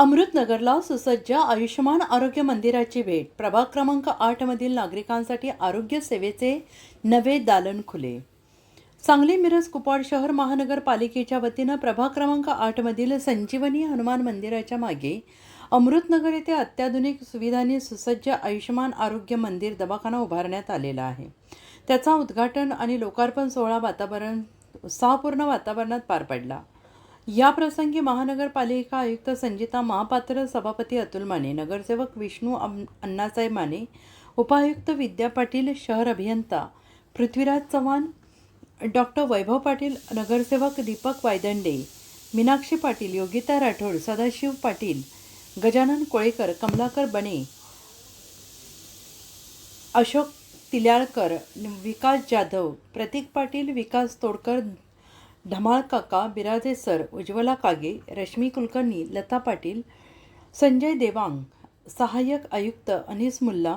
अमृतनगरला सुसज्ज आयुष्यमान आरोग्य मंदिराची भेट. प्रभाग क्रमांक 8 मधील नागरिकांसाठी आरोग्य सेवेचे नवे दालन खुले. सांगली मिरज कुपवाड शहर महानगरपालिकेच्या वतीनं प्रभाग क्रमांक 8 मधील संजीवनी हनुमान मंदिराच्या मागे अमृतनगर येथे अत्याधुनिक सुविधांनी सुसज्ज आयुष्यमान आरोग्य मंदिर दवाखाना उभारण्यात आलेला आहे. त्याचा उद्घाटन आणि लोकार्पण सोहळा उत्साहपूर्ण वातावरणात पार पडला. या प्रसंगी महानगरपालिका आयुक्त संजिता महापात्र, सभापती अतुल माने, नगरसेवक विष्णू अण्णासाहेब माने, उपायुक्त विद्या पाटील, शहर अभियंता पृथ्वीराज चव्हाण, डॉक्टर वैभव पाटील, नगरसेवक दीपक वायदंडे, मीनाक्षी पाटील, योगिता राठोड, सदाशिव पाटील, गजानन कोळेकर, कमलाकर बने, अशोक तिल्याळकर, विकास जाधव, प्रतीक पाटील, विकास तोडकर, धमाळ काका, बिराजे सर, उज्ज्वला कागे, रश्मी कुलकर्णी, लता पाटील, संजय देवांग, सहाय्यक आयुक्त अनिस मुल्ला,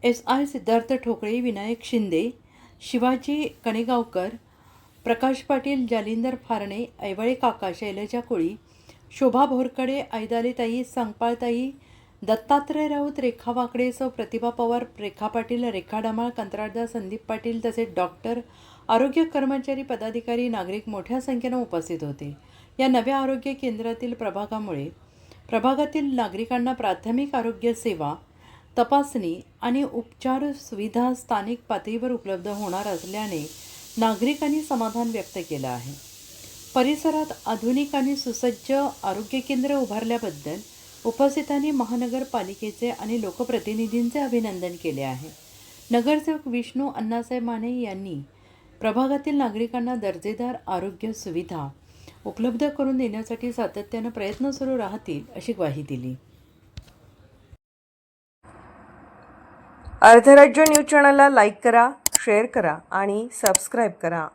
SI सिद्धार्थ ठोकळे, विनायक शिंदे, शिवाजी कणेगावकर, प्रकाश पाटील, जालिंदर फारणे, ऐवळे काका, शैलजा कोळी, शोभा भोरकडे, ऐदालीताई, सांगपाळताई, दत्तात्रय राऊत, रेखा वाकडे, सौ प्रतिभा पवार, रेखा पाटील, रेखा डमाळ, कंत्राटदार संदीप पाटील तसेच डॉक्टर, आरोग्य कर्मचारी, पदाधिकारी, नागरिक मोठ्या संख्येनं उपस्थित होते. या नव्या आरोग्य केंद्रातील प्रभागामुळे प्रभागातील नागरिकांना प्राथमिक आरोग्य सेवा, तपासणी आणि उपचार सुविधा स्थानिक पातळीवर उपलब्ध होणार असल्याने नागरिकांनी समाधान व्यक्त केलं आहे. परिसरात आधुनिक आणि सुसज्ज आरोग्य केंद्र उभारल्याबद्दल उपस्थितांनी महानगरपालिकेचे आणि लोकप्रतिनिधींचे अभिनंदन केले आहे. नगरसेवक विष्णू अण्णासाहेब माने यांनी प्रभागातील नागरिकांना दर्जेदार आरोग्य सुविधा उपलब्ध करून देण्यासाठी सातत्यानं प्रयत्न सुरू राहतील अशी ग्वाही दिली. अर्धराज्य न्यूज चॅनलला लाईक करा, शेअर करा आणि सबस्क्राईब करा.